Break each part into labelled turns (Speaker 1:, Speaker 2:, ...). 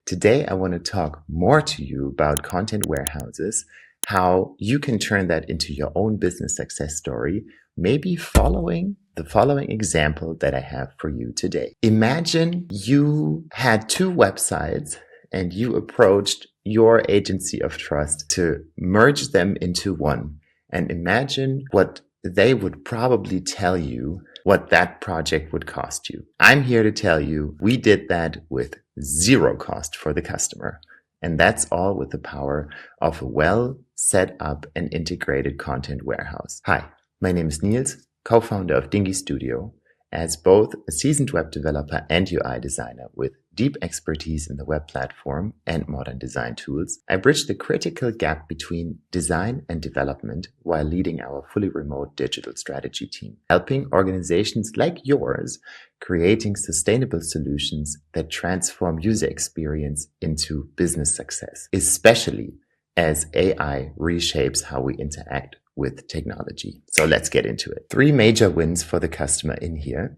Speaker 1: Today, I want to talk more to you about content warehouses, how you can turn that into your own business success story, maybe following the following example that I have for you today. Imagine you had two websites and you approached your agency of trust to merge them into one. And imagine what they would probably tell you what that project would cost you. I'm here to tell you we did that with zero cost for the customer. And that's all with the power of a well set up and integrated content warehouse. Hi, my name is Niels, co-founder of Dinghy Studio. As both a seasoned web developer and UI designer with deep expertise in the web platform and modern design tools, I bridge the critical gap between design and development while leading our fully remote digital strategy team, helping organizations like yours creating sustainable solutions that transform user experience into business success, especially as AI reshapes how we interact with technology. So let's get into it. 3 major wins for the customer in here: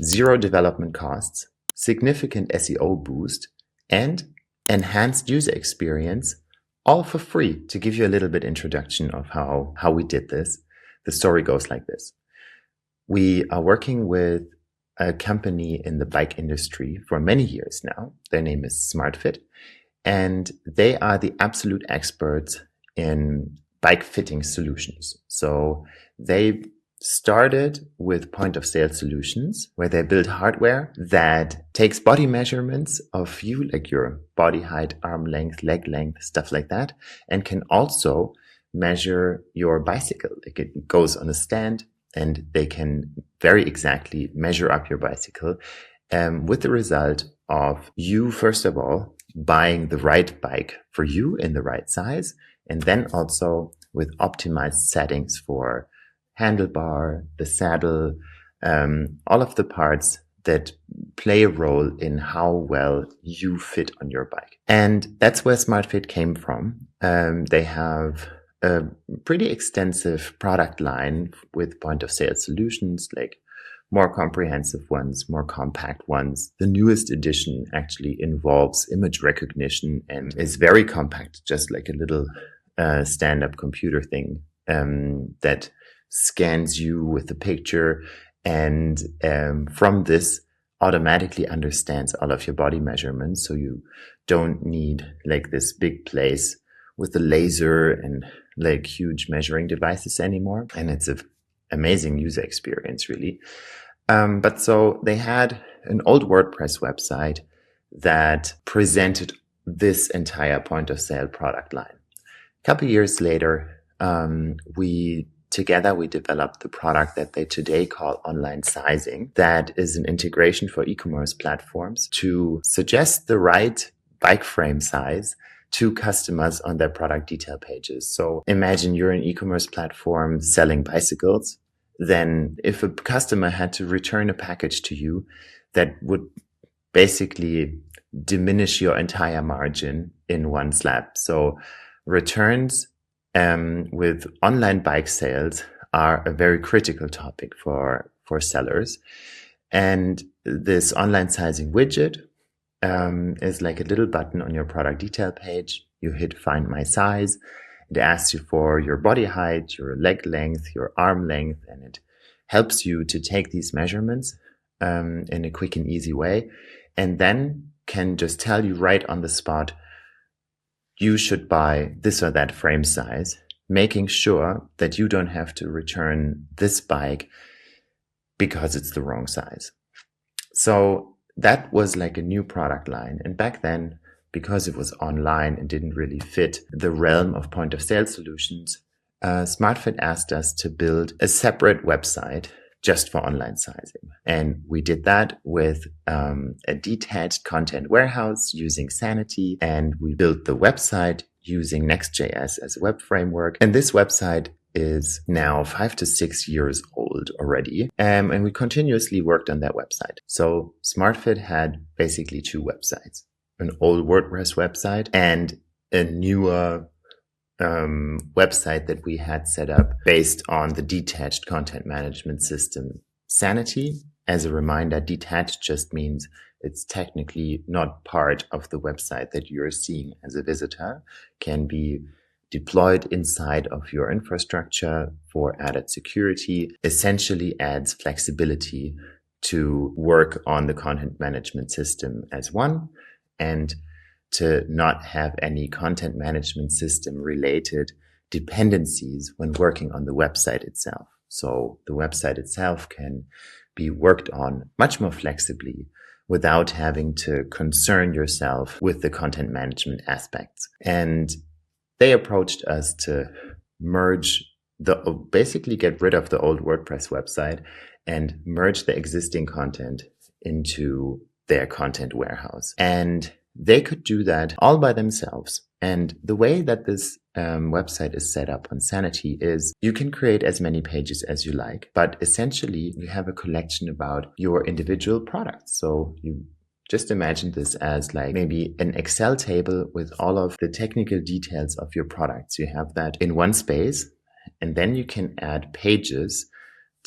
Speaker 1: zero development costs, significant SEO boost, and enhanced user experience, all for free. To give you a little bit introduction of how we did this, the story goes like this. We are working with a company in the bike industry for many years now. Their name is SmartFit, and they are the absolute experts in bike fitting solutions. So they started with point of sale solutions where they build hardware that takes body measurements of you, like your body height, arm length, leg length, stuff like that, and can also measure your bicycle. Like it goes on a stand and they can very exactly measure up your bicycle, with the result of you, first of all, buying the right bike for you in the right size, and then also with optimized settings for handlebar, the saddle, all of the parts that play a role in how well you fit on your bike. And that's where SmartFit came from. They have a pretty extensive product line with point of sale solutions, like more comprehensive ones, more compact ones. The newest edition actually involves image recognition and is very compact, just like a little stand-up computer thing that scans you with the picture and from this automatically understands all of your body measurements. So you don't need like this big place with a laser and like huge measuring devices anymore. And it's an amazing user experience, really. But so they had an old WordPress website that presented this entire point of sale product line. A couple years later, we developed the product that they today call online sizing. That is an integration for e-commerce platforms to suggest the right bike frame size to customers on their product detail pages. So imagine you're an e-commerce platform selling bicycles. Then if a customer had to return a package to you, that would basically diminish your entire margin in one slap. So returns with online bike sales are a very critical topic for sellers. And this online sizing widget is like a little button on your product detail page. You hit find my size. It asks you for your body height, your leg length, your arm length, and it helps you to take these measurements in a quick and easy way, and then can just tell you right on the spot, you should buy this or that frame size, making sure that you don't have to return this bike because it's the wrong size. So that was like a new product line. And back then, because it was online and didn't really fit the realm of point of sale solutions, SmartFit asked us to build a separate website just for online sizing. And we did that with a detached content warehouse using Sanity. And we built the website using Next.js as a web framework. And this website is now 5 to 6 years old already. And we continuously worked on that website. So SmartFit had basically 2 websites, an old WordPress website and a newer website that we had set up based on the detached content management system Sanity, as a reminder, detached just means it's technically not part of the website that you're seeing as a visitor, can be deployed inside of your infrastructure for added security, essentially adds flexibility to work on the content management system as one, and to not have any content management system related dependencies when working on the website itself. So the website itself can be worked on much more flexibly without having to concern yourself with the content management aspects. And they approached us to basically get rid of the old WordPress website and merge the existing content into their content warehouse. And they could do that all by themselves. And the way that this website is set up on Sanity is you can create as many pages as you like, but essentially you have a collection about your individual products. So you just imagine this as like maybe an Excel table with all of the technical details of your products. You have that in one space, and then you can add pages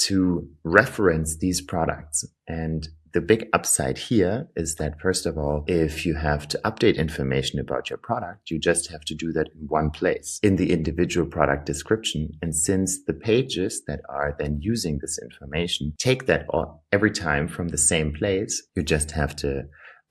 Speaker 1: to reference these products. And the big upside here is that, first of all, if you have to update information about your product, you just have to do that in one place in the individual product description. And since the pages that are then using this information take that every time from the same place, you just have to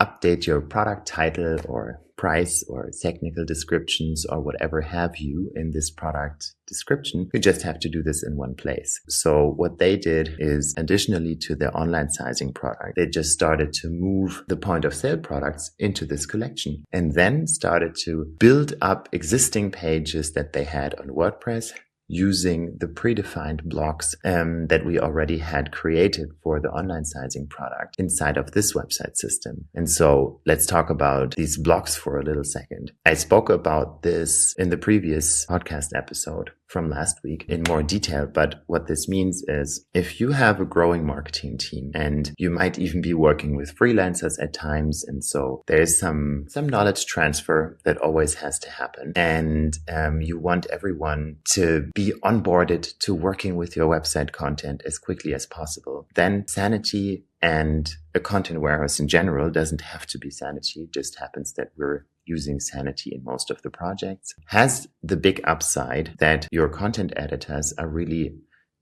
Speaker 1: update your product title or price or technical descriptions or whatever have you in this product description. You just have to do this in one place. So what they did is, additionally to their online sizing product, they just started to move the point of sale products into this collection and then started to build up existing pages that they had on WordPress using the predefined blocks that we already had created for the online sizing product inside of this website system. And so let's talk about these blocks for a little second. I spoke about this in the previous podcast episode from last week in more detail, but what this means is if you have a growing marketing team and you might even be working with freelancers at times, and so there's some knowledge transfer that always has to happen, and you want everyone to be onboarded to working with your website content as quickly as possible, then Sanity and a content warehouse in general, doesn't have to be Sanity, it just happens that we're using Sanity in most of the projects, has the big upside that your content editors are really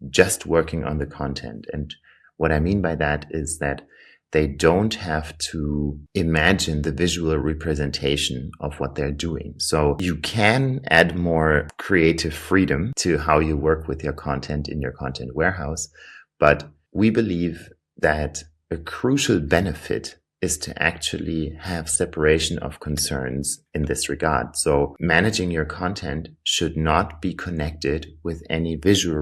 Speaker 1: just working on the content. And what I mean by that is that they don't have to imagine the visual representation of what they're doing. So you can add more creative freedom to how you work with your content in your content warehouse. But we believe that a crucial benefit is to actually have separation of concerns in this regard. So managing your content should not be connected with any visual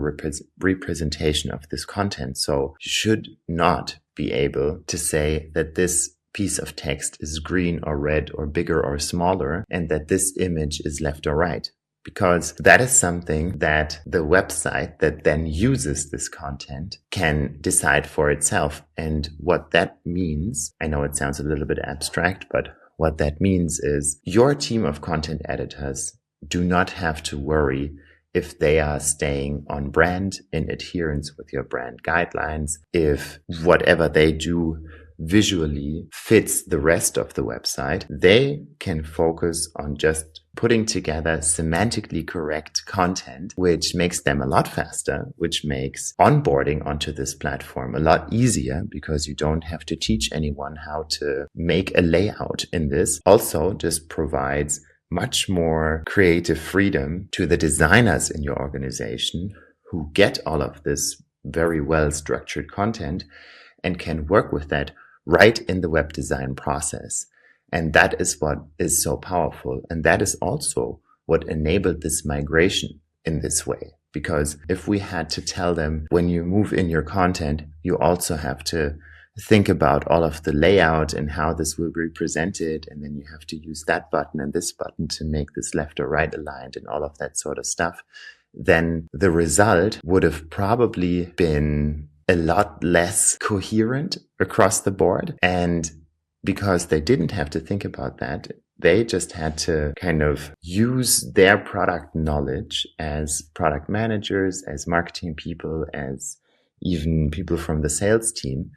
Speaker 1: representation of this content. So you should not be able to say that this piece of text is green or red or bigger or smaller and that this image is left or right, because that is something that the website that then uses this content can decide for itself. And what that means, I know it sounds a little bit abstract, but what that means is your team of content editors do not have to worry if they are staying on brand in adherence with your brand guidelines, if whatever they do visually fits the rest of the website. They can focus on just putting together semantically correct content, which makes them a lot faster, which makes onboarding onto this platform a lot easier because you don't have to teach anyone how to make a layout in this. Also just provides much more creative freedom to the designers in your organization who get all of this very well structured content and can work with that right in the web design process. And that is what is so powerful. And that is also what enabled this migration in this way. Because if we had to tell them, when you move in your content, you also have to think about all of the layout and how this will be presented. And then you have to use that button and this button to make this left or right aligned and all of that sort of stuff, then the result would have probably been a lot less coherent across the board. And because they didn't have to think about that, they just had to kind of use their product knowledge as product managers, as marketing people, as even people from the sales team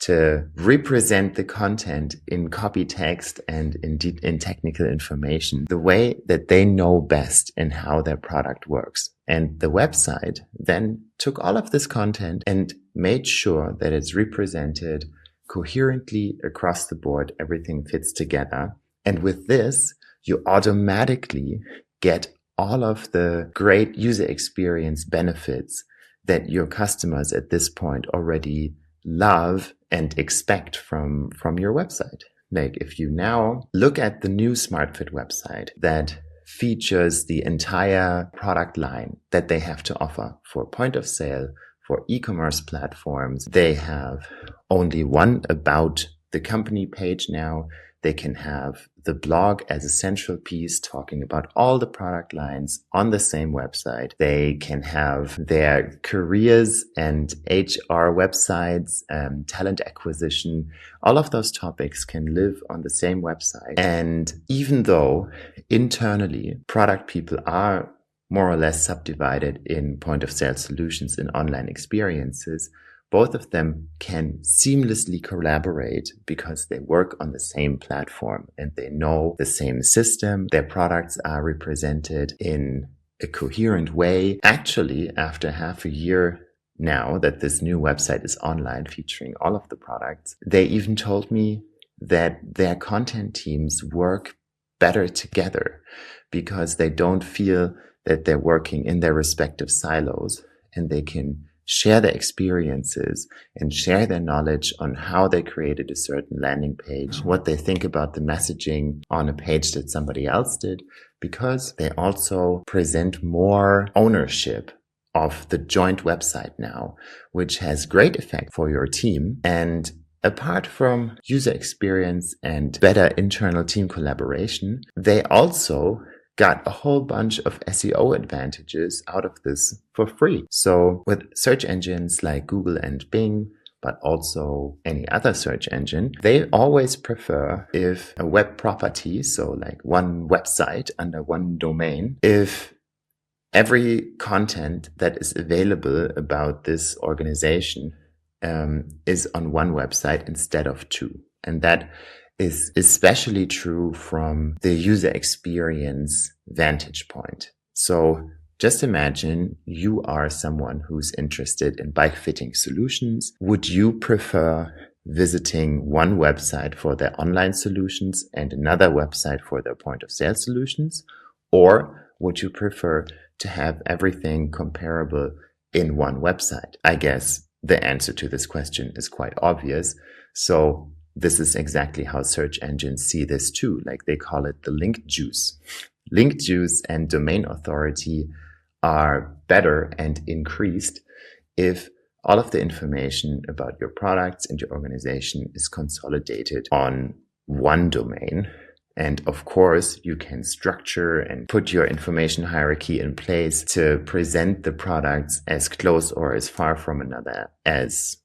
Speaker 1: to represent the content in copy text and in technical information the way that they know best and how their product works. And the website then took all of this content and made sure that it's represented coherently across the board. Everything fits together. And with this, you automatically get all of the great user experience benefits that your customers at this point already love and expect from your website. Like if you now look at the new SmartFit website that features the entire product line that they have to offer for point of sale, for e-commerce platforms, they have only one about the company page now. They can have the blog as a central piece talking about all the product lines on the same website. They can have their careers and HR websites, talent acquisition. All of those topics can live on the same website. And even though internally product people are more or less subdivided in point of sale solutions and online experiences, both of them can seamlessly collaborate because they work on the same platform and they know the same system. Their products are represented in a coherent way. Actually, after half a year now that this new website is online featuring all of the products, they even told me that their content teams work better together because they don't feel that they're working in their respective silos, and they can share their experiences and share their knowledge on how they created a certain landing page, what they think about the messaging on a page that somebody else did, because they also present more ownership of the joint website now, which has great effect for your team. And apart from user experience and better internal team collaboration, they also got a whole bunch of SEO advantages out of this for free. So with search engines like Google and Bing, but also any other search engine, they always prefer if a web property, so like one website under one domain, if every content that is available about this organization is on one website instead of two. And that is especially true from the user experience vantage point. So just imagine you are someone who's interested in bike fitting solutions. Would you prefer visiting one website for their online solutions and another website for their point of sale solutions? Or would you prefer to have everything comparable in one website? I guess the answer to this question is quite obvious. So this is exactly how search engines see this too. Like they call it the link juice. Link juice and domain authority are better and increased if all of the information about your products and your organization is consolidated on one domain. And of course, you can structure and put your information hierarchy in place to present the products as close or as far from another as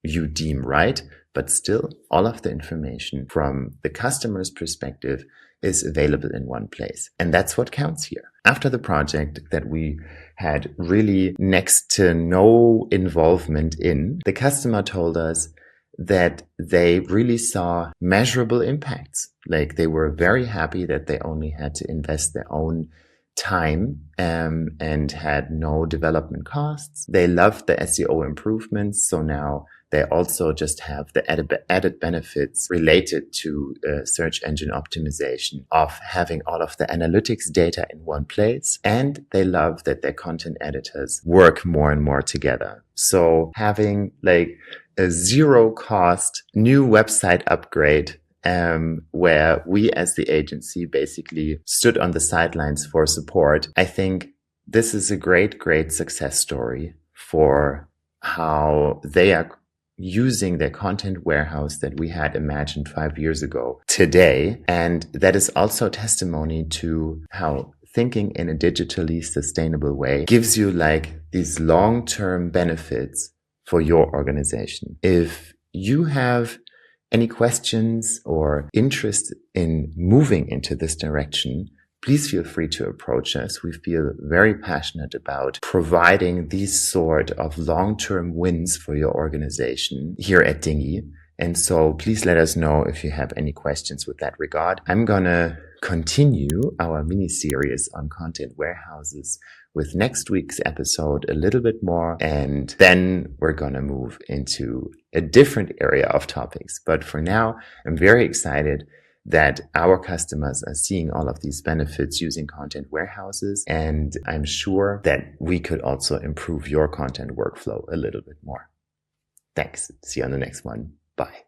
Speaker 1: you deem right. But still, all of the information from the customer's perspective is available in one place. And that's what counts here. After the project that we had really next to no involvement in, the customer told us that they really saw measurable impacts. Like they were very happy that they only had to invest their own time and had no development costs. They loved the SEO improvements. So now they also just have the added benefits related to search engine optimization of having all of the analytics data in one place. And they love that their content editors work more and more together. So having like a zero cost new website upgrade where we as the agency basically stood on the sidelines for support. I think this is a great success story for how they are using their content warehouse that we had imagined 5 years ago today. And that is also testimony to how thinking in a digitally sustainable way gives you like these long-term benefits for your organization. If you have any questions or interest in moving into this direction, please feel free to approach us. We feel very passionate about providing these sort of long-term wins for your organization here at Dinghy. And so please let us know if you have any questions with that regard. I'm going to continue our mini series on content warehouses with next week's episode a little bit more. And then we're going to move into a different area of topics. But for now, I'm very excited that our customers are seeing all of these benefits using content warehouses. And I'm sure that we could also improve your content workflow a little bit more. Thanks. See you on the next one. Bye.